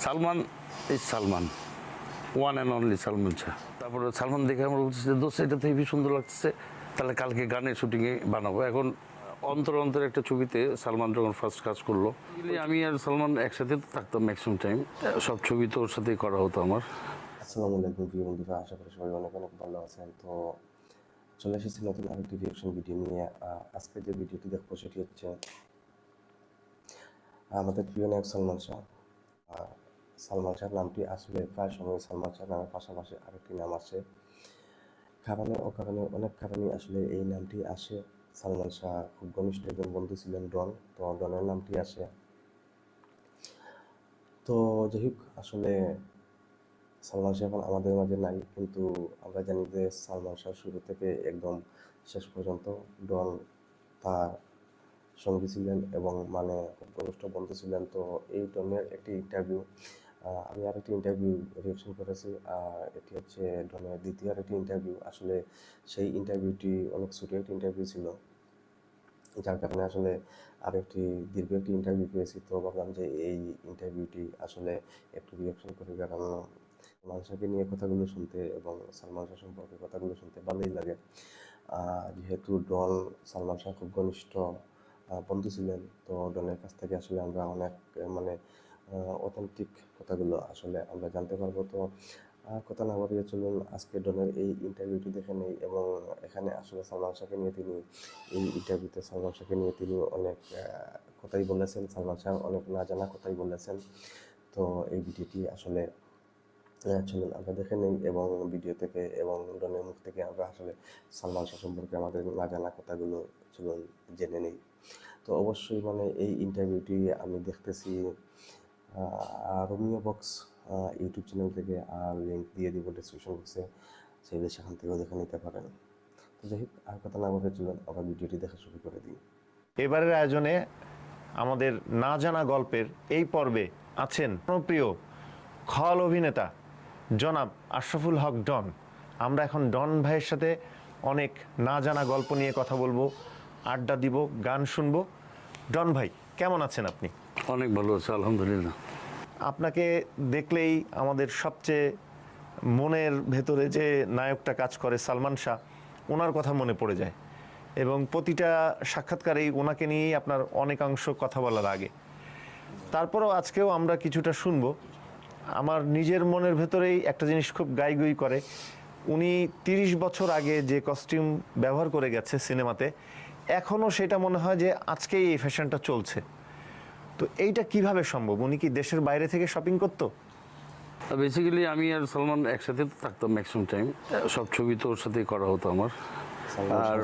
Salman is Salman, one and only Salman Shah. তারপরে সালমান দেখে আমরা বলছি যে দোস্ত এটা তো হেবি সুন্দর লাগতেছে, তাহলে কালকে গানের শুটিংয়ে বানাবো। এখন অন্তর অন্তর একটা ছবিতে সালমান যখন ফার্স্ট কাজ করলো, আমি আর সালমান একসাথে তো থাকতাম ম্যাক্সিমাম টাইম, সব ছবি তো ওর সাথেই করা হতো আমার। আসসালামু আলাইকুম প্রিয় বন্ধুরা, আশা করি সবাই অনেক অনেক ভালো আছেন। তো চলে এসেছি নতুন আরেকটি রিঅ্যাকশন ভিডিও নিয়ে। আজকে যে ভিডিওটি দেখবো সেটি হচ্ছে আমাদের প্রিয় নায়ক সালমান শাহ। সালমান শাহ নামটি আসলে প্রায় সময় সালমান শাহ নামের পাশাপাশি আরেকটি নাম আসে, কারণে অকারণে অনেক কারণে আসলে এই নামটি আসে। সালমান শাহ খুব ঘনিষ্ঠ একজন বন্ধু ছিলেন ডন, তো ডনের নামটি আসে। তো যাই হোক, আসলে সালমান শাহ এখন আমাদের মাঝে নাই, কিন্তু আমরা জানি যে সালমান শাহ শুরু থেকে একদম শেষ পর্যন্ত ডন তার সঙ্গী ছিলেন এবং মানে খুব ঘনিষ্ঠ বন্ধু ছিলেন। তো এই ডনের একটি ইন্টারভিউ, আমি আরেকটি ইন্টারভিউ রিঅ্যাকশন করেছি, এটি হচ্ছে ডনের দ্বিতীয় আরেকটি ইন্টারভিউ। আসলে সেই ইন্টারভিউটি অনেক ছোটো একটি ইন্টারভিউ ছিল, যার কারণে আসলে আরেকটি দীর্ঘ একটি ইন্টারভিউ পেয়েছি। তো ভাবলাম যে এই ইন্টারভিউটি আসলে একটু রিঅ্যাকশন করি, কারণ সালমান শাহকে নিয়ে কথাগুলো শুনতে এবং সালমান শাহ সম্পর্কে কথাগুলো শুনতে ভালোই লাগে। যেহেতু ডন সালমান শাহ খুব ঘনিষ্ঠ বন্ধু ছিলেন, তো ডনের কাছ থেকে আসলে আমরা অনেক মানে অথেন্টিক কথাগুলো আসলে আমরা জানতে পারবো। তো কথা না বাড়িয়ে চলুন আজকে ডনের এই ইন্টারভিউটি দেখে নেই। এবং এখানে আসলে সালমান শাহকে নিয়ে তিনি এই ইন্টারভিউতে সালমান শাহকে নিয়ে তিনি অনেক কথাই বলেছেন, সালমান শাহ অনেক না জানা কথাই বলেছেন। তো এই ভিডিওটি আসলে চলুন আমরা দেখে নেই এবং ভিডিও থেকে এবং ডনের মুখ থেকে আমরা আসলে সালমান শাহ সম্পর্কে আমাদের না জানা কথাগুলো চলুন জেনে নেই। তো অবশ্যই মানে এই ইন্টারভিউটি আমি দেখতেছি রোমিও বক্স ইউটিউব চ্যানেল থেকে, আর লিঙ্ক দিয়ে দিব ডিসক্রিপশন বক্সে, চাইলে সেখান থেকেও দেখে নিতে পারেন। তো যাই হোক, আর কথা না বলে চলুন আমরা ভিডিওটি দেখা শুরু করে দিই। এবারের আয়োজনে আমাদের না জানা গল্পের এই পর্বে আছেন প্রিয় খল অভিনেতা জনাব আশরাফুল হক ডন। আমরা এখন ডন ভাইয়ের সাথে অনেক না জানা গল্প নিয়ে কথা বলবো, আড্ডা দিব, গান শুনবো। ডন ভাই, কেমন আছেন আপনি? অনেক ভালো আছে আলহামদুলিল্লাহ। আপনাকে দেখলেই আমাদের সবচেয়ে মনের ভেতরে যে নায়কটা কাজ করে সালমান শাহ, ওনার কথা মনে পড়ে যায় এবং প্রতিটা সাক্ষাৎকারেই ওনাকে নিয়েই আপনার অনেকাংশ কথা বলার আগে। তারপরেও আজকেও আমরা কিছুটা শুনবো। আমার নিজের মনের ভেতরেই একটা জিনিস খুব গাইগুই করে, উনি 30 বছর আগে যে কস্টিউম ব্যবহার করে গেছে সিনেমাতে, এখনও সেটা মনে হয় যে আজকেই এই ফ্যাশনটা চলছে। তো এইটা কিভাবে সম্ভব? উনি কি দেশের বাইরে থেকে শপিং করতো? বেসিক্যালি আমি আর সালমান একসাথে তো থাকতাম ম্যাক্সিমাম টাইম, সব ছবি তো ওর সাথেই করা হতো আমার। আর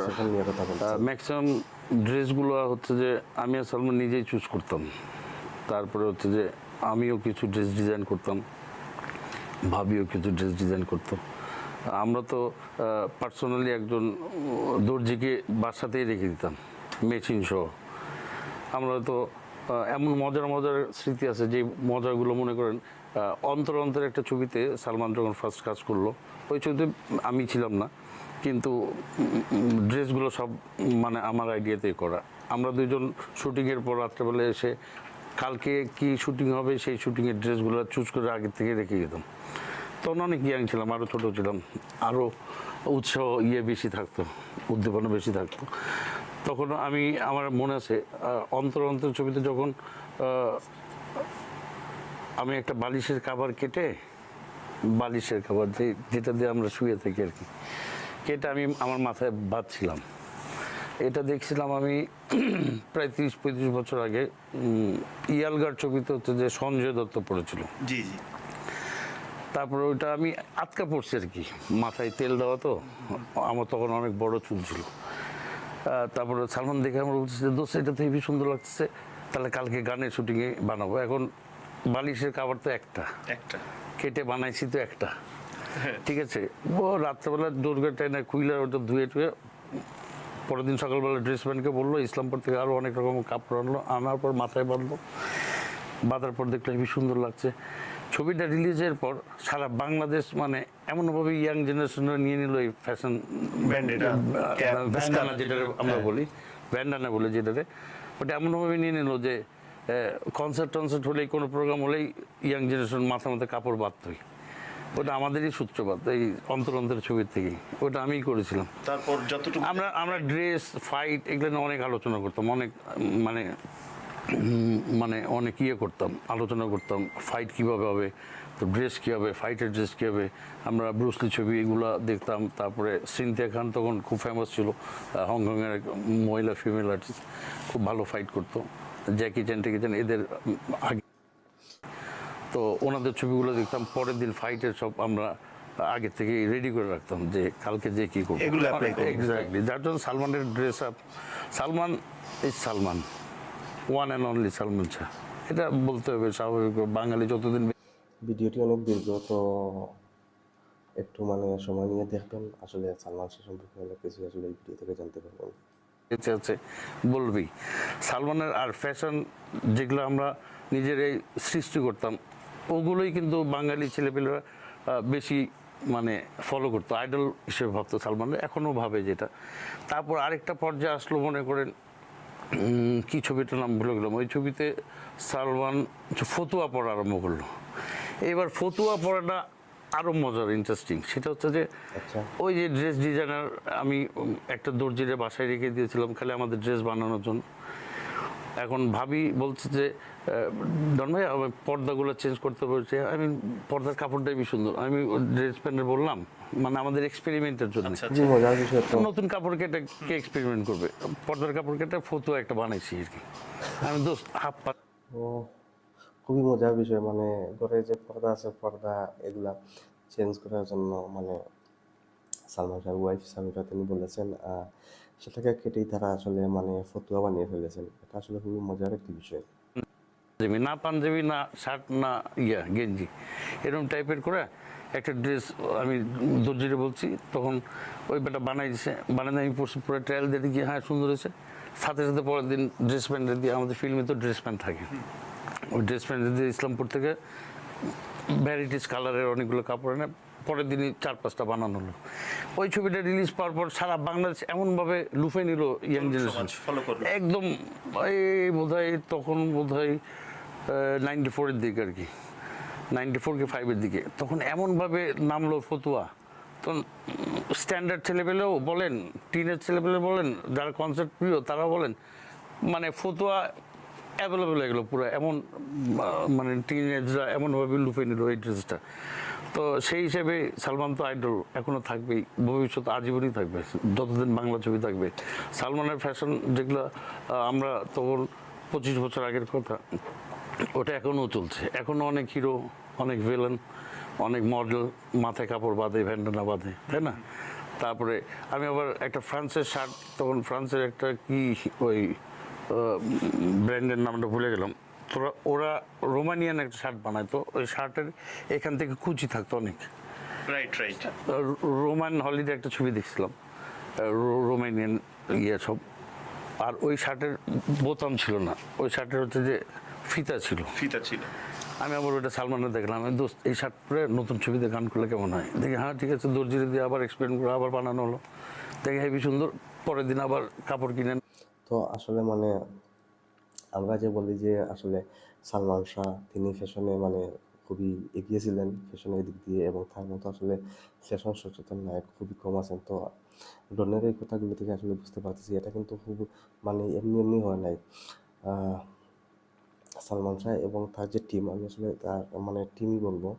ম্যাক্সিমাম ড্রেসগুলো হচ্ছে যে আমি আর সালমান নিজেই চুজ করতাম। তারপরে হচ্ছে যে আমিও কিছু ড্রেস ডিজাইন করতাম, ভাবিও কিছু ড্রেস ডিজাইন করতো। আমরা তো পার্সোনালি একজন দর্জিকে বাসাতেই রেখে দিতাম মেশিন সহ। আমরা তো এমন মজার মজার স্মৃতি আছে, যে মজাগুলো মনে করেন অন্তর অন্তর একটা ছবিতে সালমান যখন ফার্স্ট কাজ করলো, ওই ছবিতে আমি ছিলাম না, কিন্তু ড্রেসগুলো সব মানে আমার আইডিয়াতেই করা। আমরা দুজন শুটিংয়ের পর রাত্রেবেলা এসে কালকে কি শুটিং হবে সেই শুটিংয়ের ড্রেসগুলো চুজ করে আগে থেকে রেখে যেতাম। তখন অনেক ইয়াং ছিলাম, আরও ছোটো ছিলাম, আরও উৎসাহ বেশি থাকতো, উদ্দীপনা বেশি থাকতো। তখন আমার মনে আছে অন্তর অন্তর ছবিতে যখন আমি একটা বালিশের কাভার কেটে, বালিশের কাভার যেটা দিয়ে আমরা শুয়ে থাকি আর কি, কেটে আমি আমার মাথায় বাঁধছিলাম। এটা দেখছিলাম আমি প্রায় 30-35 বছর আগে। ইয়ালগার ছবিতে হচ্ছে যে সঞ্জয় দত্ত পড়েছিল। জি জি। তারপরে ওইটা আমি আটকা পড়ছি আর কি, মাথায় তেল দেওয়া তো, আমার তখন অনেক বড় চুল ছিল। তারপরে সালমান দেখে আমরা বলছি যে দোস্ত এটা তো হেবি সুন্দর লাগতেছে, তাহলে কালকে গানের শুটিংয়ে বানাবো। এখন বালিশের কাভার তো একটা কেটে বানাইছি তো একটা, ঠিক আছে। ও রাত্রেবেলা দোরগা টাইনা খুইলা ওটা ধুয়ে টুয়ে পরের দিন সকালবেলা ড্রেস ম্যানকে বললো, ইসলামপুর থেকে আরও অনেক রকম কাপড় আনলো, আনার পর মাথায় বাঁধলো। বাঁধার পর দেখলে হেবি সুন্দর লাগছে। ছবিটা রিলিজের পর সারা বাংলাদেশ মানে এমনভাবে ইয়াং জেনারেশনরা নিয়ে নিল এই ফ্যাশন ব্যান্ডানা, যেটা আমরা বলি ব্যান্ডানা বলে যেটাতে, ওটা এমনভাবে নিয়ে নিল যে কনসার্ট টনসার্ট হলেই কোনো প্রোগ্রাম হলেই ইয়াং জেনারেশন মাথা মাথা কাপড় বাঁধতই। ওটা আমাদেরই সূত্রপাত, এই অন্তর ছবির থেকেই ওটা আমিই করেছিলাম। তারপর যতটুকু আমরা ড্রেস ফাইট এগুলো নিয়ে অনেক আলোচনা করতাম, অনেক মানে অনেক করতাম, আলোচনা করতাম ফাইট কীভাবে হবে, তো ড্রেস কী হবে, ফাইটের ড্রেস কী হবে। আমরা ব্রুসলি ছবি এগুলো দেখতাম। তারপরে সিনথিয়া খান তখন খুব ফেমাস ছিল, হংকংয়ের এক মহিলা ফিমেল আর্টিস্ট, খুব ভালো ফাইট করতো। জ্যাকি চ্যান এদের আগে, তো ওনাদের ছবিগুলো দেখতাম। পরের দিন ফাইটের সব আমরা আগে থেকে রেডি করে রাখতাম যে কালকে যে কী করবো, এগুলো apply করবো। এক্স্যাক্টলি। যার জন্য সালমানের dress up, Salman is Salman, one and only Salman Shah, এটা বলতে হবে স্বাভাবিক। বাঙালি যতদিন ভিডিওটি অনেক দীর্ঘ, তো একটু মানে সময় নিয়ে দেখবেন, আসলে সালমান শাহ সম্পর্কে অনেক কিছু আসলে এই ভিডিও থেকে জানতে পারবেন। বেঁচে আছে বলবি। সালমানের আর ফ্যাশন যেগুলো আমরা নিজেরাই সৃষ্টি করতাম, ওগুলোই কিন্তু বাঙালি ছেলেপেলেরা বেশি মানে ফলো করতো, আইডল হিসেবে ভাবতো সালমানের, এখনও ভাবে যেটা। তারপর আরেকটা পর্যায়ে আসলো, মনে করেন কি ছবিটার নাম ভুলে গেলাম, ওই ছবিতে সালমান ফতুয়া পড়া আরম্ভ করলো। এবার ফতুয়া পড়াটা আরও মজার, ইন্টারেস্টিং। সেটা হচ্ছে যে আচ্ছা, ওই যে ড্রেস ডিজাইনার, আমি একটা দর্জিরে বাসায় রেখে দিয়েছিলাম খালি আমাদের ড্রেস বানানোর জন্য। এখন ভাবি বলছে যে ডন ভাই আমার পর্দাগুলো চেঞ্জ করতে বলছে। আমি পর্দার কাপড়টাই বেশি সুন্দর, আমি ড্রেস প্যান্টে বললাম, মানে আমাদের এক্সপেরিমেন্টের জন্য। খুবই মজার বিষয় তো। নতুন কাপড় কেটে কে এক্সপেরিমেন্ট করবে, পর্দার কাপড় কেটে ফতুয়া একটা বানাইছি আর কি। আমি দোস্ত হাফ পা ও খুবই মজার বিষয়, মানে ঘরে যে পর্দা আছে, পর্দা এগুলা চেঞ্জ করার জন্য মানে সালমান শাহ ওয়াইফ সামিরা তিনি বলেছেন, সেটাকে কেটেই তারা আসলে মানে ফতুয়া বানিয়ে ফেলেছেন। এটা আসলে খুবই মজার একটি বিষয়। পাঞ্জাবি না, পাঞ্জাবি না শার্ট না গেঞ্জি, এরকম টাইপের করে একটা ড্রেস আমি দর্জিরে বলছি, তখন ওই বেটা বানাই দিছে। বানাই আমি পরশু পুরো ট্রায়াল দিয়ে দেখি হ্যাঁ সুন্দর হয়েছে। সাথে সাথে পরের দিন ড্রেস প্যান্ট দিয়ে, আমাদের ফিল্মে তো ড্রেস প্যান্ট থাকে, ওই ড্রেস প্যান্ট দিয়ে ইসলামপুর থেকে ভ্যারাইটিস কালারের অনেকগুলো কাপড় এনে পরের দিনই 4-5টা বানানো হলো। ওই ছবিটা রিলিজ পাওয়ার পর সারা বাংলাদেশ এমনভাবে লুফে নিল ইয়াং জেনারেশন, একদম এই বোধহয় তখন বোধহয় 94-এর দিকে আর কি, 94 কি 5-এর দিকে, তখন এমনভাবে নামলো ফতুয়া। তখন স্ট্যান্ডার্ড ছেলেপেলেও বলেন, টিনের ছেলেপেলে বলেন, যারা কনসার্ট প্রিয় তারা বলেন, মানে ফতুয়া অ্যাভেলেবেল হয়ে গেলো পুরো, এমন মানে টিনেজরা এমনভাবে লুপে নিল এই ড্রেসটা। তো সেই হিসেবে সালমান তো আইডল, এখনও থাকবেই, ভবিষ্যৎ আজীবনই থাকবে, যতদিন বাংলা ছবি থাকবে। সালমানের ফ্যাশন যেগুলো আমরা তখন 25 বছর আগের কথা, ওটা এখনও চলছে। এখনও অনেক হিরো, অনেক ভিলেন, অনেক মডেল মাথায় কাপড় বাঁধে, ভ্যান্ডানা বাঁধে, তাই না? তারপরে আমি আবার একটা ফ্রান্সের শার্ট, তখন ফ্রান্সের একটা কি ওই ব্র্যান্ডের নামটা ভুলে গেলাম, ওরা রোমানিয়ান একটা শার্ট বানাইতো, ওই শার্টের এখান থেকে কুচি থাকতো অনেক। Right right. রোমান হলিডে একটা ছবি দেখছিলাম, রোমানিয়ান সব। আর ওই শার্টের বোতাম ছিল না, ওই শার্টের হচ্ছে যে ফিতা ছিল। আমি আবার ওইটা সালমানের দেখলাম, আমি দোস্ত এই শার্ট পরে নতুন ছবিতে গান করলে কেমন হয়, দেখি হ্যাঁ ঠিক আছে, দর্জিরে দিয়ে আবার এক্সপেরিমেন্ট করে আবার বানানো হলো, দেখি হেবি সুন্দর। পরের দিন আবার কাপড় কিনেন। তো আসলে মানে আমরা যে বলি যে আসলে সালমান শাহ তিনি ফ্যাশনে মানে খুবই এগিয়ে ছিলেন ফ্যাশনের দিক দিয়ে, এবং তার মতো আসলে ফ্যাশন সচেতন নায়ক খুবই কম আছেন। তো ডনের এই কথাগুলো থেকে আসলে বুঝতে পারতেছি এটা কিন্তু খুব মানে এমনি এমনি হয় নাই। সালমান শাহ এবং তার যে টিম, আমি আসলে তার মানে টিমই বলবো,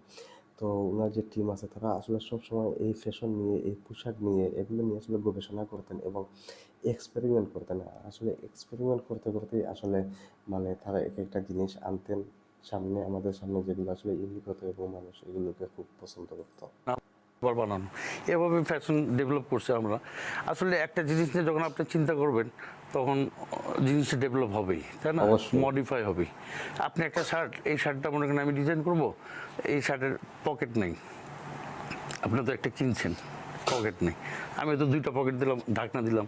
তো ওনার যে টিম আছে তারা আসলে সবসময় এই ফ্যাশন নিয়ে, এই পোশাক নিয়ে, এগুলো নিয়ে আসলে গবেষণা করতেন এবং এক্সপেরিমেন্ট করতেন। আসলে এক্সপেরিমেন্ট করতে করতেই আসলে মানে তারা এক একটা জিনিস আনতেন সামনে, আমাদের সামনে, যেগুলো আসলে ইউনিক হতো এবং মানুষ এগুলোকে খুব পছন্দ করতো। আবার বানানো, এভাবে ফ্যাশন ডেভেলপ করছে আমরা। আসলে একটা জিনিস নিয়ে যখন আপনি চিন্তা করবেন তখন জিনিসটা ডেভেলপ হবেই, তাই না? অবশ্যই। মডিফাই হবেই। আপনি একটা শার্ট, এই শার্টটা মনে করেন আমি ডিজাইন করব, এই শার্টের পকেট নেই, আপনি তো একটা কিনছেন, পকেট নেই, আমি তো 2টা পকেট দিলাম, ঢাকনা দিলাম,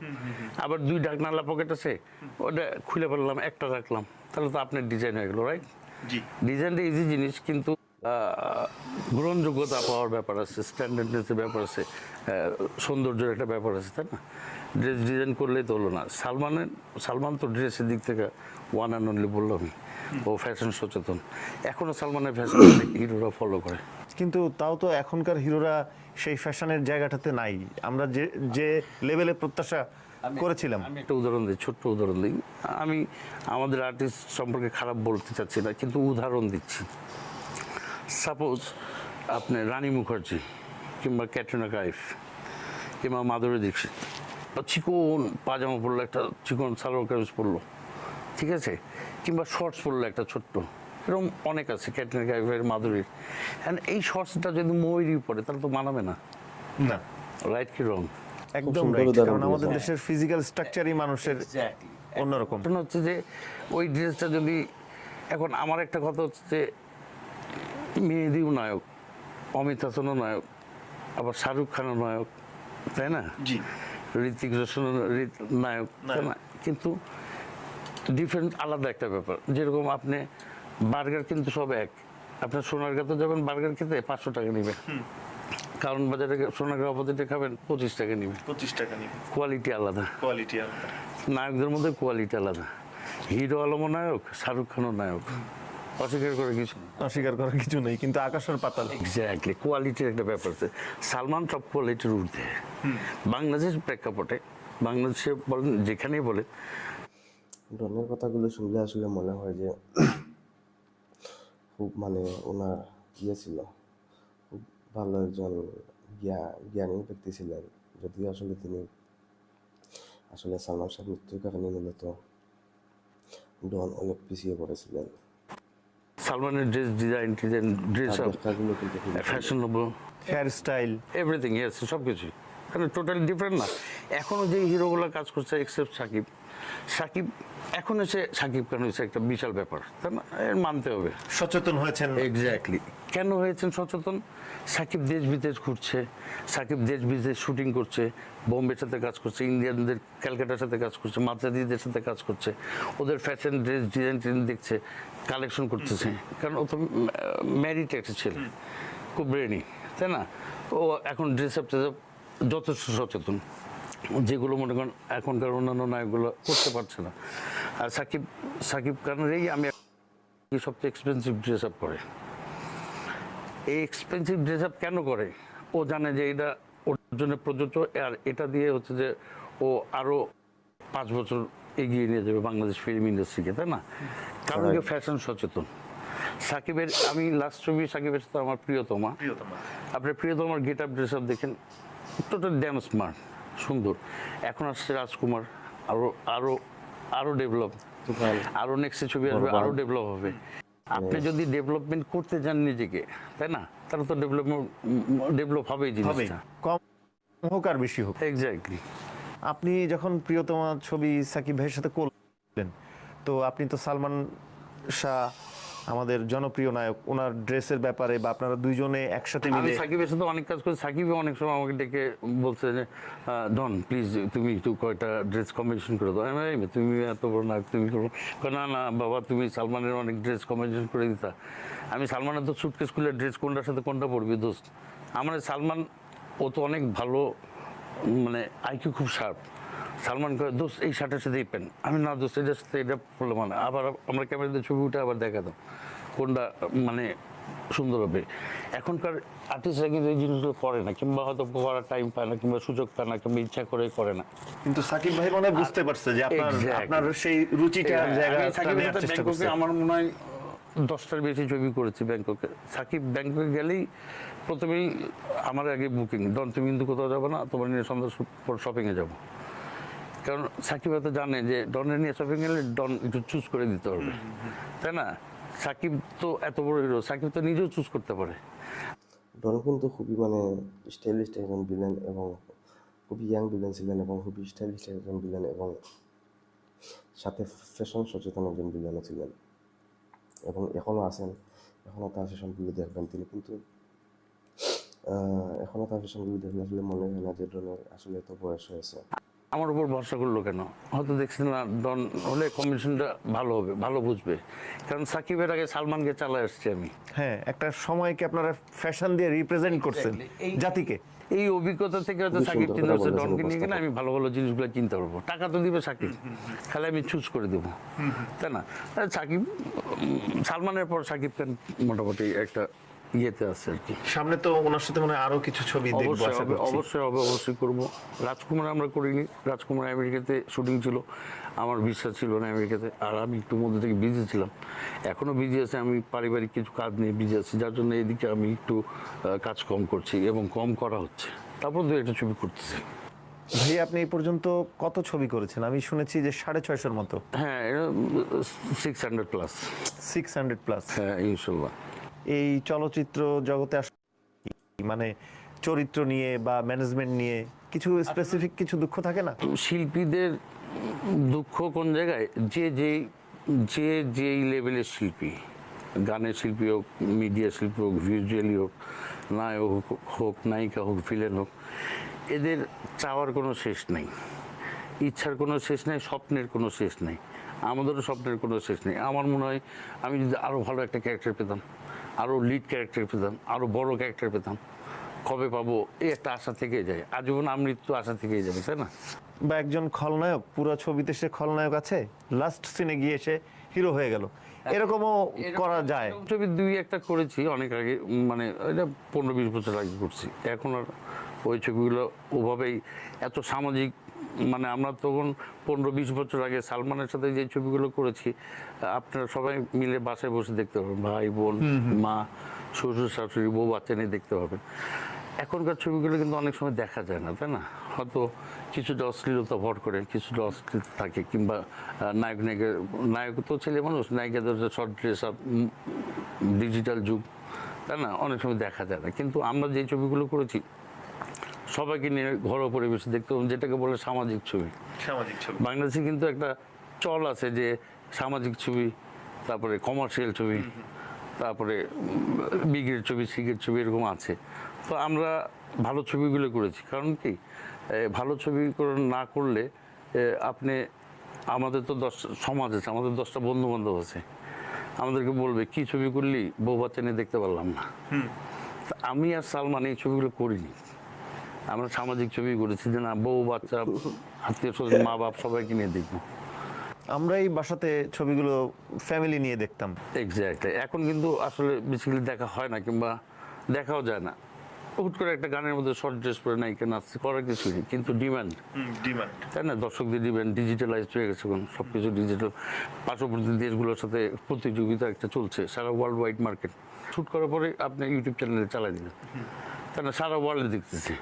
আবার 2 ঢাকনাওয়ালা পকেট আছে, ওটা খুলে ফেললাম, একটা রাখলাম, তাহলে তো আপনার ডিজাইন হয়ে গেলো, রাইট? ডিজাইনটা ইজি জিনিস, কিন্তু গ্রহণযোগ্যতা পাওয়ার ব্যাপার আছে, স্ট্যান্ডার্ডনেসের ব্যাপার আছে, সৌন্দর্যের একটা ব্যাপার আছে, তাই না? ড্রেস ডিজাইন করলেই তো হলো না। সালমান তো ড্রেসের দিক থেকে ওয়ান অ্যান্ড অনলি বললাম আমি। ও ফ্যাশন সচেতন, এখনো সালমানের ফ্যাশন হিরোরা ফলো করে। কিন্তু তাও তো এখনকার হিরোরা সেই ফ্যাশনের জায়গাটাতে নাই, আমরা যে যে লেভেলে প্রত্যাশা করেছিলাম। আমি একটা উদাহরণ দিই, ছোট্ট উদাহরণ দিই। আমি আমাদের আর্টিস্ট সম্পর্কে খারাপ বলতে চাচ্ছি না, কিন্তু উদাহরণ দিচ্ছি। সাপোজ আপনি রানী মুখার্জি কিংবা ক্যাটরিনা কাইফ কিংবা মাধুরী দীক্ষিত চিকন পাজামা পরলো, একটা চিকন সালোয়ার কামিজ পরলো, ঠিক আছে, কিংবা শর্টস পরলো একটা ছোট্ট, এরকম অনেক আছে ক্যাটরিনা কাইফের, মাধুরীর। অ্যান্ড এই শর্টসটা যদি ময়ূরী পরে তাহলে তো মানাবে না, না, রাইট কি রং? একদম সুন্দর রাইট, উদাহরণ কারণ আমাদের দিয়েছেন। দেশের ফিজিক্যাল স্ট্রাকচারই মানুষের অন্যরকম। ঘটনা হচ্ছে যে ওই ড্রেসটা যদি, এখন আমার একটা কথা হচ্ছে যে মেহেদিও নায়ক, অমিত হাসানও নায়ক, আবার শাহরুখ খানও নায়ক, তাই না? জি, ঋতিক রোশনও নায়ক, তাই না? কিন্তু ডিফারেন্ট, আলাদা একটা ব্যাপার। যেরকম আপনি বার্গার কিন্তু সব এক, আপনার সোনারগাঁতে যাবেন বার্গার খেতে 500 টাকা নেবে, কারণ বাজারে সোনারগাঁ অপোজিটে খাবেন 25 টাকা নেবে। 25 টাকা নিবে, কোয়ালিটি আলাদা, কোয়ালিটি আলাদা। নায়কদের মধ্যে কোয়ালিটি আলাদা। হিরো আলমও নায়ক, শাহরুখ খানও নায়ক, অস্বীকার করে কিছু নেই। অস্বীকার করার কিছু নেই, কিন্তু আকাশ আর পাতাল। এক্স্যাক্টলি, কোয়ালিটির একটা ব্যাপার আছে। সালমান সব কোয়ালিটির ঊর্ধ্বে। বাংলাদেশের প্রেক্ষাপটে, বাংলাদেশে বলেন যেখানেই বলে, ডনের কথাগুলো শুনলে আসলে মনে হয় যে খুব মানে ওনার ছিল, খুব ভালো একজন জ্ঞানী ব্যক্তি ছিলেন। যদিও আসলে তিনি আসলে সালমান শাহ মৃত্যুর কারণে মূলত ডন অনেক পিছিয়ে পড়েছিলেন। সালমানের ড্রেস ডিজাইন ড্রেস তার ব্যাখ্যাগুলো কিন্তু খুব fashionable, hair style, everything, yes, সব কিছুই কারণ টোটালি ডিফারেন্ট না। এখনও যে হিরোগুলো কাজ করছে এক্সেপ্ট সাকিব, সাকিব এখন এসে সাকিব খান হয়েছে একটা বিশাল ব্যাপার, তাই না? এর মানতে হবে। সচেতন হয়েছেন। এক্স্যাক্টলি, কেন হয়েছেন সচেতন? সাকিব দেশ বিদেশ ঘুরছে, সাকিব দেশ বিদেশ শুটিং করছে, বোম্বের সাথে কাজ করছে, ইন্ডিয়ানদের ক্যালকাটার সাথে কাজ করছে, মাদ্রাজিদের সাথে কাজ করছে, ওদের ফ্যাশন ড্রেস ডিজাইন দেখছে, কালেকশন করতেছে, কারণ ও তো ম্যারিড একটা ছেলে, খুব ব্রেনি, তাই না? ও এখন ড্রেস আপ যথেষ্ট সচেতন, যেগুলো মনে করেন এখনকার অন্যান্য নায়কগুলো করতে পারছে না। আর সাকিব খানেরই আমি সবচেয়ে এক্সপেন্সিভ ড্রেস আপ করে। এই এক্সপেন্সিভ ড্রেস আপ কেন করে? ও জানে যে এটা ওর জন্য প্রযোজ্য, আর এটা দিয়ে হচ্ছে যে ও আরো 5 বছর এগিয়ে নিয়ে যাবে বাংলাদেশ ফিল্ম ইন্ডাস্ট্রিকে, তাই না? কারণ কি ফ্যাশন সচেতন। সাকিবের, আমি লাস্ট ছবি সাকিবের সাথে আমার প্রিয়তমা, আপনার প্রিয়তমার গেট আপ ড্রেস আপ দেখেন, টোটাল ড্যাম স্মার্ট, সুন্দর। এখন আসছে রাজকুমার, আরো আরো আরো ডেভেলপ, আরো নেক্সট ছবি আসবে, আরো ডেভেলপ হবে। আপনি যদি ডেভেলপমেন্ট করতে চান নিজেকে, তাই না, তাহলে তো ডেভেলপ হবেই জিনিসটা, কম হোক আর বেশি হোক। এক্স্যাক্টলি। আপনি যখন প্রিয়তমা ছবি সাকিব ভাইয়ের সাথে করলেন, তো আপনি তো সালমান শাহ আমাদের জনপ্রিয় নায়ক, ওনার ড্রেসের ব্যাপারে বা আপনারা দুইজনে একসাথে আমি মিলে সাকিবের সাথে অনেক কাজ করি, সাকিব অনেক সময় আমাকে ডেকে বলছে যে ডন প্লিজ তুমি একটু কয়টা ড্রেস কম্বিনেশন করে দাও। আমি বলি, তুমি এত বড় না, তুমি করবো। না না বাবা, তুমি সালমানের অনেক ড্রেস কম্বিনেশন করে দিতা। আমি সালমানের তো সুটকেস খুলে ড্রেস কোনটার সাথে কোনটা পরবি দোস্ত। আমার সালমান, ও তো অনেক ভালো, মানে আইকিউ খুব শার্প। সালমান কয় দোস্ত এই শার্টের সাথে এই প্যান্ট, আমি না দোস্ত এটার সাথে এটা পড়লে মানে, আবার আমরা ক্যামেরাতে ছবি উঠে আবার দেখা দাও কোনটা মানে সুন্দর হবে। এখনকার আর্টিস্টরা কিন্তু এই জিনিসগুলো করে না, কিংবা হয়তো করার টাইম পায় না, কিংবা সুযোগ পায় না, কিংবা ইচ্ছা করে করে না। কিন্তু সাকিব ভাই মনে হয় বুঝতে পারছে যে আপনার Exactly. আপনার সেই রুচিটা জায়গা আমি সাকিবের সাথে চেষ্টা ব্যাংককে করছে। আমার মনে হয় 10টার বেশি ছবি করেছি ব্যাংককে। সাকিব ব্যাংককে গেলেই প্রথমেই আমার আগে বুকিং, ডন তুমি কিন্তু কোথাও যাবো না, তোমার নিয়ে সন্ধ্যা পর শপিংয়ে যাবো। কারণ সাকিব হয়তো জানে যে ডনের নিয়ে শপিং গেলে ডন একটু চুজ করে দিতে পারবে, তাই না? সাকিব তো এত বড় হিরো, সাকিব তো নিজেও চুজ করতে পারে। ডন কিন্তু খুবই মানে স্টাইলিশ একজন ভিলেন, এবং খুবই ইয়াং ভিলেন ছিলেন, এবং খুবই স্টাইলিশ একজন ভিলেন, এবং সাথে ফ্যাশন সচেতন একজন ভিলেনও ছিলেন, এবং এখনও আছেন। এখনও তার ফ্যাশনগুলো দেখবেন তিনি, কিন্তু এখনও তার ফ্যাশনগুলো দেখলে আসলে মনে হয় না যে ডনের আসলে এত বয়স হয়েছে। আমার উপর ভরসা করলো কেন? হয়তো দেখছি না ডন হলে কম্বিনেশনটা ভালো হবে, ভালো বুঝবে। কারণ সাকিবের আগে সালমানকে চালায় আসছি আমি। হ্যাঁ, একটা সময়কে আপনারা ফ্যাশন দিয়ে রিপ্রেজেন্ট করছেন জাতিকে। এই অভিজ্ঞতা থেকে হয়তো খুবই সাকিব সুন্দর চিন্তা কথা করছে বলেছেন ডনকে নিয়ে গেলে উপস্থাপক। আমি ভালো ভালো জিনিসগুলো চিনতে পারবো। টাকা তো দিবে সাকিব, খালি আমি চুজ করে দেবো, তাই না? আর সাকিব সালমানের পর সাকিব খান মোটামুটি একটা ইয়েতে আছে আর কি। সামনে তো ওনার সাথে মনে হয় আরো কিছু ছবি দেখবো অবশ্যই আশা হবে, করছি। অবশ্যই হবে, অবশ্যই করবো। রাজকুমার আমরা করিনি, রাজকুমার আমেরিকাতে শুটিং ছিল, আমার বিশ্বাস ছিল না আমেরিকাতে, আর আমি একটু মধ্যে থেকে বিজি ছিলাম, এখনো বিজি আছে। আমি পারিবারিক কিছু কাজ নিয়ে বিজি আছি, যার জন্য এদিকে আমি একটু কাজ কম করছি এবং কম করা হচ্ছে। তারপর দু একটা ছবি করতেছি। ভাই, আপনি এই পর্যন্ত কত ছবি করেছেন? আমি শুনেছি যে 650-এর মতো। হ্যাঁ, 600+। 600+। হ্যাঁ, ইনশাল্লাহ। এই চলচ্চিত্র জগতে মানে চরিত্র নিয়ে বা ম্যানেজমেন্ট নিয়ে কিছু স্পেসিফিক কিছু দুঃখ থাকে না? শিল্পীদের দুঃখ কোন জায়গায়, যে যেই লেভেলের শিল্পী, গানের শিল্পী হোক, মিডিয়া শিল্পী হোক, ভিজুয়ালি হোক, নায়ক হোক, নায়িকা হোক, ভিলেন হোক, এদের চাওয়ার কোনো শেষ নেই, ইচ্ছার কোনো শেষ নেই, স্বপ্নের কোনো শেষ নেই। আমাদেরও স্বপ্নের কোনো শেষ নেই। আমার মনে হয় আমি যদি আরও ভালো একটা ক্যারেক্টার পেতাম, আরও লিড ক্যারেক্টার পেতাম, আরও বড় ক্যারেক্টার পেতাম, কবে পাবো এই একটা আশা থেকেই যায়, আজীবন আমৃত্যু আশা থেকেই যাবে, তাই না? বা একজন খলনায়ক পুরো ছবিতে সে খলনায়ক আছে, লাস্ট সিনে গিয়ে সে হিরো হয়ে গেল, এরকমও করা যায়। এরকম ছবি দুই একটা করেছি অনেক আগে, মানে এটা 15-20 বছর আগে করছি। এখন আর ওই ছবিগুলো ওভাবেই এত সামাজিক, মানে আমরা তখন 15-20 বছর আগে সালমানের সাথে যে ছবিগুলো করেছি, আপনারা সবাই মিলে বাসায় বসে দেখতে পাবেন, ভাই বোন, মা, শ্বশুর শাশুড়ি, বউ বাচ্চা নিয়ে দেখতে পাবেন। এখনকার ছবিগুলো কিন্তু অনেক সময় দেখা যায় না, তাই না? হয়তো কিছুটা অশ্লীলতা ভর করে, কিছুটা অশ্লীলতা থাকে, কিংবা নায়ক তো ছেলে মানুষ, নায়িকাদের শর্ট ড্রেস আপ, ডিজিটাল যুগ, তাই না? অনেক সময় দেখা যায় না। কিন্তু আমরা যে ছবিগুলো করেছি সবাইকে নিয়ে ঘরোয়া পরিবেশে দেখতে পাবেন, যেটাকে বলে সামাজিক ছবি। সামাজিক ছবি বাংলাদেশে কিন্তু একটা চল আছে যে সামাজিক ছবি, তারপরে কমার্শিয়াল ছবি, তারপরে বিগের ছবি, সিগের ছবি, এরকম আছে। তো আমরা ভালো ছবিগুলো করেছি। কারণ কি, ভালো ছবি না করলে আপনি, আমাদের তো 10 সমাজ আছে, আমাদের 10টা বন্ধু বান্ধব আছে, আমাদেরকে বলবে কি ছবি করলি, বউ বাচ্চা নিয়ে দেখতে পারলাম না। তা আমি আর সালমান এই ছবিগুলো করিনি, আমরা সামাজিক ছবি করেছি, যে না বউ বাচ্চা, আত্মীয় স্বজন, মা বাপ সবাইকে নিয়ে দেখবো। আমরা এই বাসাতে ছবিগুলো ফ্যামিলি নিয়ে দেখতাম। এক্স্যাক্টলি। এখন কিন্তু আসলে বেসিক্যালি দেখা হয় না, কিংবা দেখাও যায় না। হুট করে একটা গানের মধ্যে শর্ট ড্রেস পরে নায়িকা নাচছে, করার কিছুই নেই, কিন্তু ডিমান্ড, তাই না? দর্শকদের ডিমান্ড, ডিজিটালাইজ হয়ে গেছে এখন সব কিছু, ডিজিটাল। পার্শ্ববর্তী দেশগুলোর সাথে প্রতিযোগিতা একটা চলছে, সারা ওয়ার্ল্ড ওয়াইড মার্কেট। শ্যুট করার পরে আপনি ইউটিউব চ্যানেলে চালাই দিলেন, তাই না? সারা ওয়ার্ল্ডে দেখতেছে,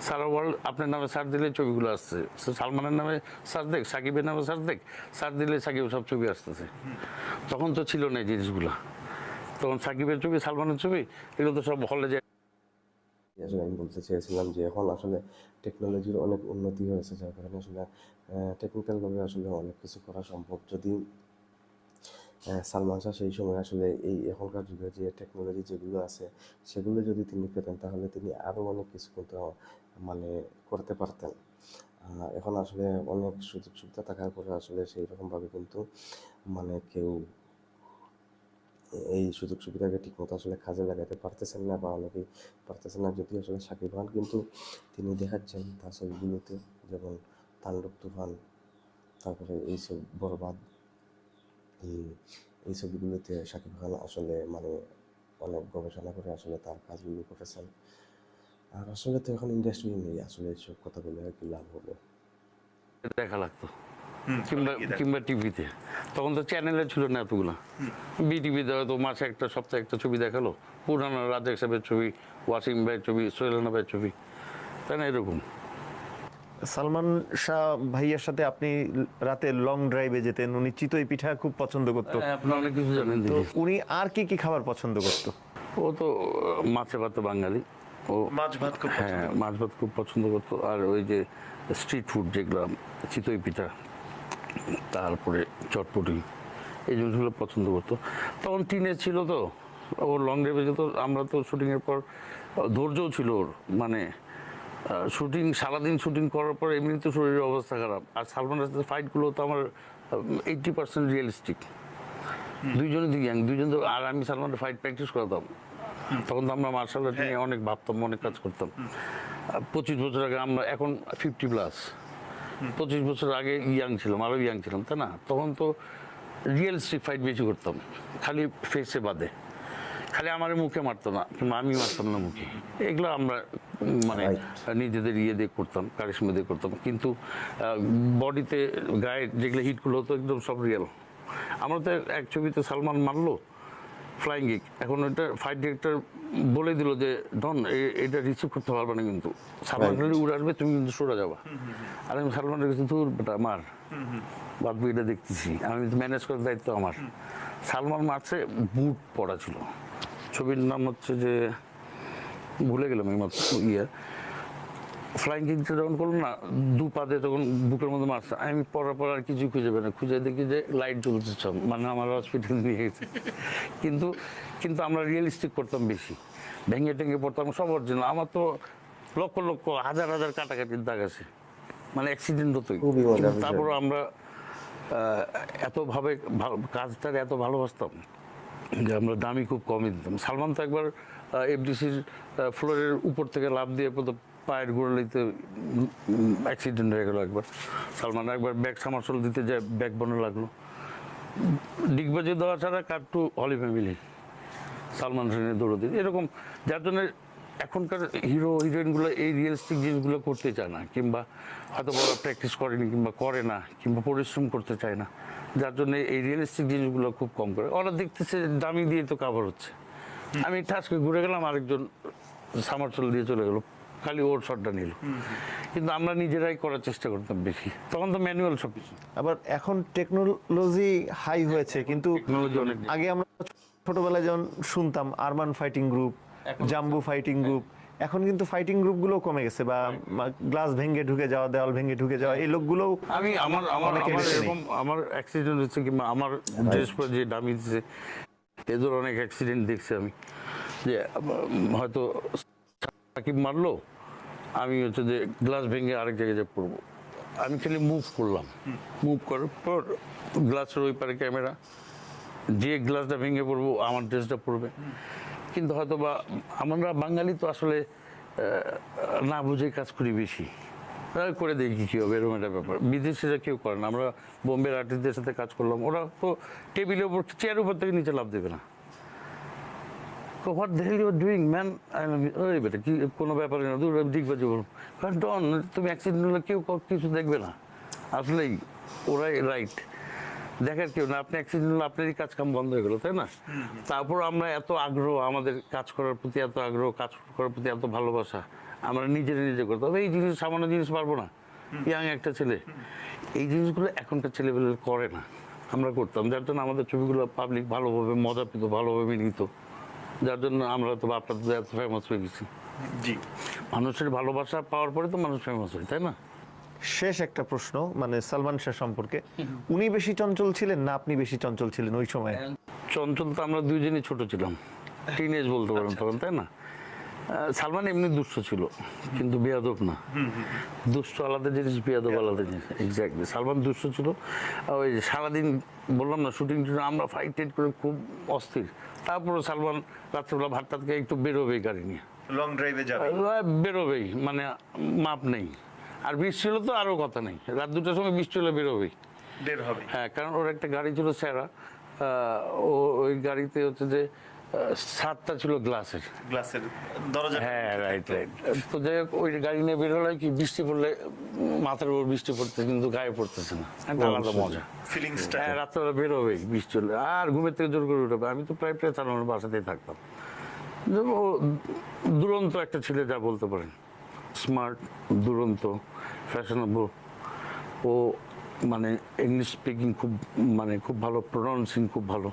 সারা ওয়ার্ল্ড আপনার নামে সার্চ দিলে ছবিগুলো আসছে। সালমানের নামে সার্চ দেখ, সাকিবের নামে সার্চ দিলে সাকিব সব ছবি আসতেছে। তখন তো ছিল না এই জিনিসগুলো, তখন সাকিবের ছবি, সালমানের ছবি, এগুলো তো সব হলে যায়। আসলে আমি বলতে চেয়েছিলাম যে এখন আসলে টেকনোলজির অনেক উন্নতি হয়েছে, যার কারণে আসলে টেকনিক্যালভাবে আসলে অনেক কিছু করা সম্ভব। যদি সালমান শাহ সেই সময় আসলে এই এখনকার যুগে যে টেকনোলজি যেগুলো আছে সেগুলো যদি তিনি পেতেন, তাহলে তিনি আরও অনেক কিছু কিন্তু মানে করতে পারতেন। এখন আসলে অনেক সুযোগ সুবিধা থাকার পরে আসলে সেই রকমভাবে কিন্তু মানে কেউ এই সুযোগ সুবিধাকে ঠিকমতো আসলে কাজে লাগাতে পারতেছেন না, বা অনেকেই পারতেছেন না। যদিও আসলে শাকিব খান কিন্তু তিনি দেখাচ্ছেন তার ছবিগুলোতে, যেমন তাণ্ডব তুফান, তারপরে এইসব বরবাদ, এই ছবিগুলোতে শাকিব খান আসলে মানে অনেক গবেষণা করে আসলে তার কাজগুলো করেছেন। আর আসলে তো এখন ইন্ডাস্ট্রি নেই, আসলে এইসব কথা বলে আর কি লাভ হবে। দেখা লাগতো, কিংবা টিভিতে, তখন তো চ্যানেলে ছিল না এতগুলো। বিটিভিতে হয়তো মাসে একটা, সপ্তাহে একটা ছবি দেখালো, পুরানো রাজেক সাহেবের ছবি, ওয়াসিম ভাইয়ের ছবি, সোহেলানা ভাইয়ের ছবি, তাই না? এরকম। সালমান শাহ ভাইয়ার সাথে আপনি রাতে লং ড্রাইভে যেতেন, উনি চিতই পিঠা খুব পছন্দ করতো। আপনি অনেক কিছু জানেন তো দেখি। উনি আর কি কি খাবার পছন্দ করতো? ও তো মাছে ভাতে বাঙালি, ও মাছ ভাত খুব হ্যাঁ মাছ ভাত খুব পছন্দ করতো। আর ওই যে স্ট্রিট ফুড যেগুলো, চিতই পিঠা, তারপরে চটপটি, এই জিনিসগুলো পছন্দ করতো। তখন টিনে ছিল তো, ও লং ড্রাইভে যেত। আমরা তো শুটিংয়ের পর ধৈর্যও ছিল ওর, মানে শুটিং সারাদিন শুটিং করার পর এমনি তো শরীরের অবস্থা খারাপ, আর সালমানের সাথে ফাইটগুলো তো আমার 80% রিয়েলিস্টিক। দুইজন তো, আর আমি সালমানের ফাইট প্র্যাকটিস করতাম, তখন তো আমরা মার্শাল আর্ট নিয়ে অনেক ভাবতাম, অনেক কাজ করতাম। 25 বছর আগে আমরা, এখন 50+, 25 বছর আগে ইয়াং ছিলাম, আরো ইয়াং ছিলাম, তাই না? তখন তো রিয়েলিস্টিক ফাইট বেশি করতাম, খালি ফেসে বাদে, খালি আমার মুখে মারতো না কিংবা আমি মারতাম না মুখে, এগুলো আমরা মানে নিজেদের ইয়ে দিয়ে করতাম, কারিশমা দিয়ে করতাম, কিন্তু বডিতে গায়ে যেগুলো হিটগুলো হতো একদম সব রিয়েল। আমরা তো এক ছবিতে সালমান মারলো ফ্লাইং কিক, এখন ওইটা ফাইট ডিরেক্টর বলে দিল যে ডন এটা রিসিভ করতে পারবে না, কিন্তু সালমান খালি উড়ে আসবে, তুমি কিন্তু সরে যাবা। আর আমি সালমানের কাছে দূর বেটা মার, বাদ এটা দেখতেছি, আমি ম্যানেজ করার দায়িত্ব আমার। সালমান মারছে, বুট পড়া ছিল, ছবির নাম হচ্ছে যে ভুলে গেলাম এই মাত্র, ফ্লাইং কিকটা যখন করলো না, দু পা দিয়ে তখন বুকের মধ্যে মারছে, আমি পড়ার পর আর কিছু খুঁজে পেয়ে না, খুঁজে দেখি যে লাইট জ্বলছে সব, মানে আমার হসপিটাল নিয়ে গেছে। কিন্তু কিন্তু আমরা রিয়েলিস্টিক করতাম বেশি, ভেঙে টেঙে পড়তাম সব অরিজিনাল। আমার তো লক্ষ লক্ষ হাজার হাজার কাটাকাটির দাগ আছে, মানে অ্যাক্সিডেন্ট হতোই। খুবই মজার বিষয়। তারপর আমরা এতভাবে কাজটার এত ভালোবাসতাম যে আমরা দামি খুব কমই দিতাম। সালমান তো একবার এফডিসির ফ্লোরের উপর থেকে লাফ দিয়ে পায়ের গোড়ালিতে অ্যাক্সিডেন্ট হয়ে গেল একবার। সালমান একবার ব্যাক সামারসল দিতে যায়, ব্যাক বনে লাগলো। ডিগবাজি দেওয়া ছাড়া কার টু হলি ফ্যামিলি, সালমান খানের দৌড়দি এরকম, যার জন্য এখনকার হিরো হিরোইনগুলো এই রিয়েলিস্টিক জিনিসগুলো করতে চায় না, কিংবা হয়তো বড় প্র্যাকটিস করেনি কিংবা করে না, কিংবা পরিশ্রম করতে চায় না, যার জন্য এই রিয়েলিস্টিক জিনিসগুলো খুব কম করে। ওরা দেখতেছে দামি দিয়ে তো কাভার হচ্ছে, আমি ঠাসকে ঘুরে গেলাম, আরেকজন সামারসল দিয়ে চলে গেল, খালি ওর শটটা নিল। কিন্তু আমরা নিজেরাই করার চেষ্টা করতাম বেশি, তখন তো ম্যানুয়াল সব কিছু। আবার এখন টেকনোলজি হাই হয়েছে, কিন্তু টেকনোলজি অনেক আগে আমরা ছোটবেলায় যেমন শুনতাম Arman fighting group, Jambu fighting group, এখন কিন্তু ফাইটিং গ্রুপগুলো কমে গেছে, বা গ্লাস ভেঙে ঢুকে যাওয়া, দেওয়াল ভেঙে ঢুকে যাওয়া, এই লোকগুলো আমি আমার অ্যাক্সিডেন্ট হচ্ছে, কিংবা আমার ড্রেস পরে যে ডামি দিচ্ছে, এদের অনেক অ্যাক্সিডেন্ট দেখছি আমি, যে হয়তো সাকিব মারলো, আমি হচ্ছে যে গ্লাস ভেঙে আরেক জায়গায় যে পড়বো, আমি খালি মুভ করলাম, মুভ করার পর গ্লাসের ওই পারে ক্যামেরা, যে গ্লাসটা ভেঙে পড়বো আমার ড্রেসটা পড়বে। কিন্তু হয়তো বা আমরা বাঙালি তো আসলে না বুঝে কাজ করি বেশি, করে দেখি কী হবে, এরকম একটা ব্যাপার। বিদেশিরা কেউ করে না। আমরা বোম্বের আর্টিস্টদের সাথে কাজ করলাম, ওরা তো টেবিলের উপর, চেয়ারের উপর থেকে নিচে লাফ দেবে না। What the hell you are doing man, ওই বেটা কি কোনো ব্যাপারে না, দূর ডিগবাজি বলুন, কারণ ডন তুমি অ্যাক্সিডেন্ট হলে কেউ কিছু দেখবে না। আসলেই ওরাই রাইট, দেখার কেউ না, আপনি অ্যাক্সিডেন্ট হলে আপনারই কাজ কাম বন্ধ হয়ে গেলো, তাই না? তারপর আমরা এত আগ্রহ, আমাদের কাজ করার প্রতি এত আগ্রহ, কাজ করার প্রতি এত ভালোবাসা, আমরা নিজে করতে হবে। এই জিনিস সামান্য জিনিস পারবো না, ইয়াং একটা ছেলে, এই জিনিসগুলো এখনকার ছেলেবেলে করে না, আমরা করতাম, যার জন্য আমাদের ছবিগুলো পাবলিক ভালোভাবে মজা পেত, ভালোভাবে নিত, যার জন্য আমরা তো আপনাদের এত ফেমাস হয়ে গেছি। জি, মানুষের ভালোবাসা পাওয়ার পরে তো মানুষ ফেমাস হয়, তাই না? শেষ একটা প্রশ্ন, মানে সালমান শাহ সম্পর্কে, উনি বেশি চঞ্চল ছিলেন না আপনি বেশি চঞ্চল ছিলেন ওই সময়? চঞ্চল তো আমরা দুইজনই ছোট ছিলাম, টিনেজ বলতে পারেন তখন, তাই না? সালমান এমনি দুষ্ট ছিল, কিন্তু বেয়াদব না। দুষ্ট আলাদা জিনিস, বেয়াদব আলাদা জিনিস। এক্স্যাক্টলি, সালমান দুষ্ট ছিল। ওই সারাদিন বললাম না, শুটিং আমরা ফাইট টাইট করে খুব অস্থির। তারপরে সালমান রাত্রেবেলা ভাত টাত খেয়ে একটু বেরোবেই গাড়ি নিয়ে, লং ড্রাইভে যাবে, বেরোবেই, মানে মাপ নেই। আর বৃষ্টি হলো তো আরও কথা নেই, রাত 2টার সময় বৃষ্টি হলে বেরোবেই, বের হবে। হ্যাঁ, কারণ ওর একটা গাড়ি ছিল স্যারা, ওই গাড়িতে হচ্ছে যে ছাদটা ছিল গ্লাসের, দরজা। হ্যাঁ, রাইট। তো যাই হোক, ওই গাড়ি নিয়ে বের হলে কি, বৃষ্টি পড়লে মাথার উপর বৃষ্টি পড়তে, কিন্তু গায়ে পড়তেছে না, একটা আলাদা মজা। ফিলিংসটা, হ্যাঁ, রাত্রেবেলা বেরোবেই বৃষ্টি হলে, আর ঘুমের থেকে জোর করে উঠবে। আমি তো প্রায় চালানোর বাসাতেই থাকতাম। ও দুরন্ত একটা ছেলে, যা বলতে পারেন, স্মার্ট, দুরন্ত, ফ্যাশনেবল। ও মানে ইংলিশ স্পিকিং খুব, মানে খুব ভালো, প্রোনাউন্সিং খুব ভালো।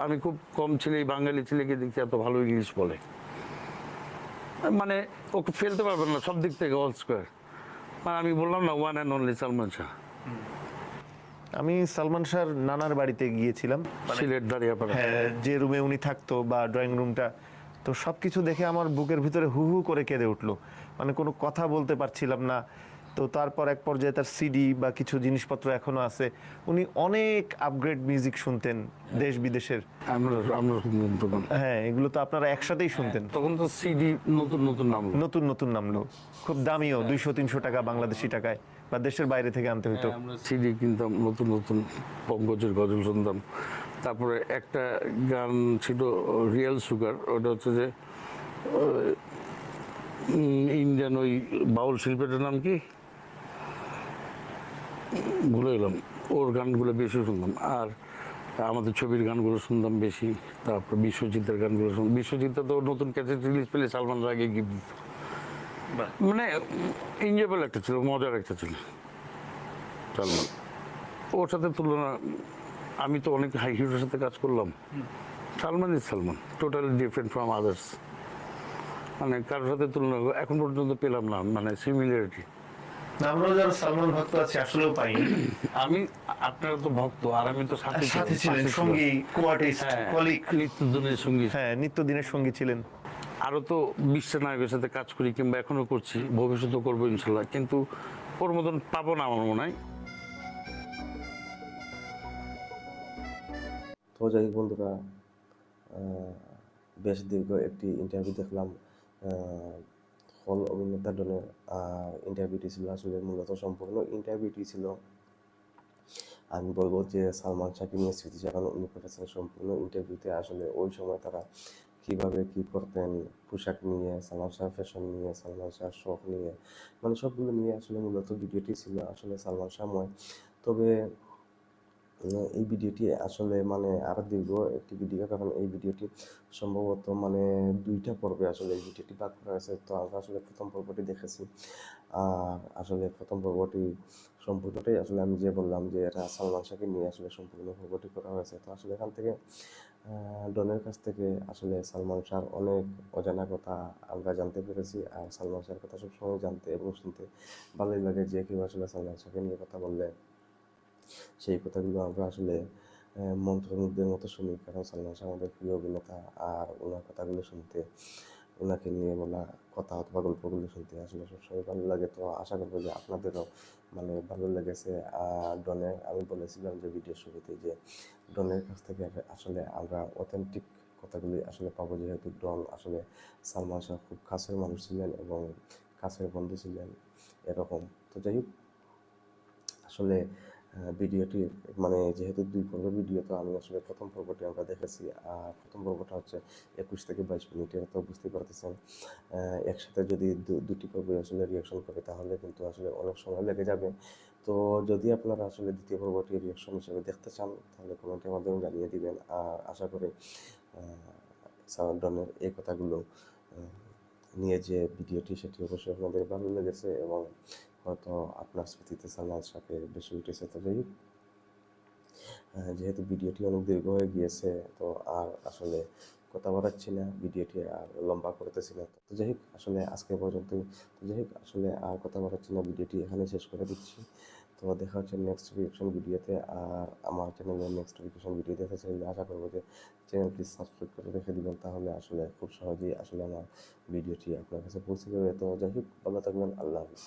আমি খুব কম ছেলে, বাঙালি ছেলেকে দেখছি এত ভালো ইংলিশ বলে, মানে ওকে ফেলতে পারবেন না সব দিক থেকে, অল স্কোয়ার। মানে আমি বললাম না, one and only Salman Shah. আমি সালমান শাহর নানার বাড়িতে গিয়েছিলাম, সিলেট দাঁড়িয়াপাড়া, হ্যাঁ, যে রুমে উনি থাকতো বা ড্রয়িং রুমটা, তো সব কিছু দেখে আমার বুকের ভিতরে হু হু করে কেঁদে উঠলো, মানে কোনো কথা বলতে পারছিলাম না। তো তারপর এক পর্যায়ে তার সিডি বা কিছু জিনিসপত্র এখনো আছে। উনি অনেক আপগ্রেড মিউজিক শুনতেন দেশ বিদেশের। আমরা আমরা শুনতাম তখন। হ্যাঁ, এগুলো তো আপনারা একসাথেই শুনতেন। তখন তো সিডি নতুন নতুন নামলো। নতুন নতুন নামলো, খুব দামিও, 200-300 টাকা বাংলাদেশি টাকায়, বা দেশের বাইরে থেকে আনতে হতো। আমরা সিডি কিনতাম, নতুন নতুন পঙ্কজের গজল শুনতাম। তারপরে একটা গান ছিল রিয়েল সুগার, ওটা হচ্ছে যে ইন্ডিয়ান ওই বাউল শিল্পীটার নাম কি ভুলে গেলাম, ওর গানগুলো বেশি শুনতাম। আর আমাদের ছবির গানগুলো শুনতাম বেশি। তারপর বিশ্বজিতের গানগুলো শুনতাম। বিশ্বজিৎ তো নতুন ক্যাসেট রিলিজ পেলে সালমানের আগে গিফট দিত। মানে এনজয়েবল একটা ছিল, মজার একটা ছিল সালমান। ওর সাথে তুলনা, আমি তো অনেক হাই হিরোর সাথে কাজ করলাম। Salman is Salman, totally different from others. মানে কারোর সাথে তুলনা এখন পর্যন্ত পেলাম না, মানে সিমিলারিটি। আমরাও যারা সালমান ভক্ত আছি আসলেও পাইনি। আমি, আপনারা তো ভক্ত, আর আমি তো সাথে সাথে ছিলেন, সঙ্গী, কো-আর্টিস্ট, কলিগ। নিত্যদিনের সঙ্গী। হ্যাঁ, নিত্যদিনের সঙ্গী ছিলেন। আরো তো বিশ্ব নায়কের সাথে কাজ করি, কিংবা এখনো করছি, ভবিষ্যতে করবো ইনশাল্লাহ, কিন্তু ওর মতন পাবো না আমার মনে হয়। তো যাই হোক বন্ধুরা, বেশ দীর্ঘ একটি ইন্টারভিউ দেখলাম হল অভিনেতা ডনের। ইন্টারভিউটি ছিল আসলে মূলত সম্পূর্ণ ইন্টারভিউটি ছিল, আমি বলবো যে সালমান শাহকে নিয়ে স্মৃতিচারণ উনি করেছেন সম্পূর্ণ ইন্টারভিউতে। আসলে ওই সময় তারা কীভাবে কী করতেন, পোশাক নিয়ে, সালমান শাহ ফ্যাশন নিয়ে, সালমান শাহ শখ নিয়ে, মানে সবগুলো নিয়ে আসলে মূলত ভিডিওটি ছিল আসলে সালমান শাহময়। তবে এই ভিডিওটি আসলে মানে আরও দীর্ঘ একটি ভিডিও, কারণ এই ভিডিওটি সম্ভবত মানে 2টা পর্বে আসলে এই ভিডিওটি ভাগ করা হয়েছে। তো আমরা আসলে প্রথম পর্বটি দেখেছি। আর আসলে প্রথম পর্বটি সম্পূর্ণটাই আসলে আমি যে বললাম যে এটা সালমান শাহকে নিয়ে আসলে সম্পূর্ণ পর্বটি করা হয়েছে। তো আসলে এখান থেকে ডনের কাছ থেকে আসলে সালমান শাহর অনেক অজানা কথা আমরা জানতে পেরেছি। আর সালমান শাহর কথা সবসময় জানতে এবং শুনতে ভালোই লাগে, যে কেউ আসলে সালমান শাহকে নিয়ে কথা বললে সেই কথাগুলো আমরা আসলে মন্ত্রমুগ্ধের মতো শুনি, কারণ সালমান শাহ আমাদের প্রিয় অভিনেতা। আর ওনার কথাগুলো শুনতে, ওনাকে নিয়ে বলা কথা অথবা গল্পগুলো শুনতে আসলে সবসময় ভালো লাগে। তো আশা করবো যে আপনাদেরও মানে ভালো লেগেছে। আর ডনের, আমি বলেছিলাম যে ভিডিও শুরুতেই যে ডনের কাছ থেকে আসলে আমরা অথেন্টিক কথাগুলি আসলে পাবো, যেহেতু ডন আসলে সালমান শাহ খুব কাছের মানুষ ছিলেন এবং কাছের বন্ধু ছিলেন এরকম। তো যাই হোক, আসলে ভিডিওটি মানে যেহেতু 2 পর্বের ভিডিও, তো আমি আসলে প্রথম পর্বটি আমরা দেখেছি। আর প্রথম পর্বটা হচ্ছে 21 থেকে 22 মিনিটের। তো বুঝতে পারতেছেন একসাথে যদি দুটি পর্বে আসলে রিয়াকশন করে তাহলে কিন্তু আসলে অনেক সময় লেগে যাবে। তো যদি আপনারা আসলে দ্বিতীয় পর্বটি রিয়াকশন হিসেবে দেখতে চান তাহলে কমেন্টের মাধ্যমে জানিয়ে দিবেন। আর আশা করি সালমান ডনের এই কথাগুলো নিয়ে যে ভিডিওটি, সেটি অবশ্যই আপনাদের ভালো লেগেছে এবং হয়তো আপনার স্মৃতিতে সালমান শাহকে বেশি উঠেছে। তো যাই হোক, যেহেতু ভিডিওটি অনেক দীর্ঘ হয়ে গিয়েছে, তো আর আসলে কথা বাড়াচ্ছি না, ভিডিওটি আর লম্বা করতেছি না। তো যাই হোক, আসলে আজকে পর্যন্তই। তো যাই হোক, আসলে আর কথা বাড়াচ্ছি না, ভিডিওটি এখানে শেষ করে দিচ্ছি। তো দেখা হচ্ছে নেক্সট রিঅ্যাকশন ভিডিওতে। আর আমার চ্যানেলে নেক্সট রিঅ্যাকশন ভিডিও দেখতে চাইলে আশা করবো যে চ্যানেলটি সাবস্ক্রাইব করে রেখে দিবেন, তাহলে আসলে খুব সহজেই আসলে আমার ভিডিওটি আপনার কাছে পৌঁছে যাবে। তো যাই হোক, ভালো থাকবেন, আল্লাহ হাফিজ।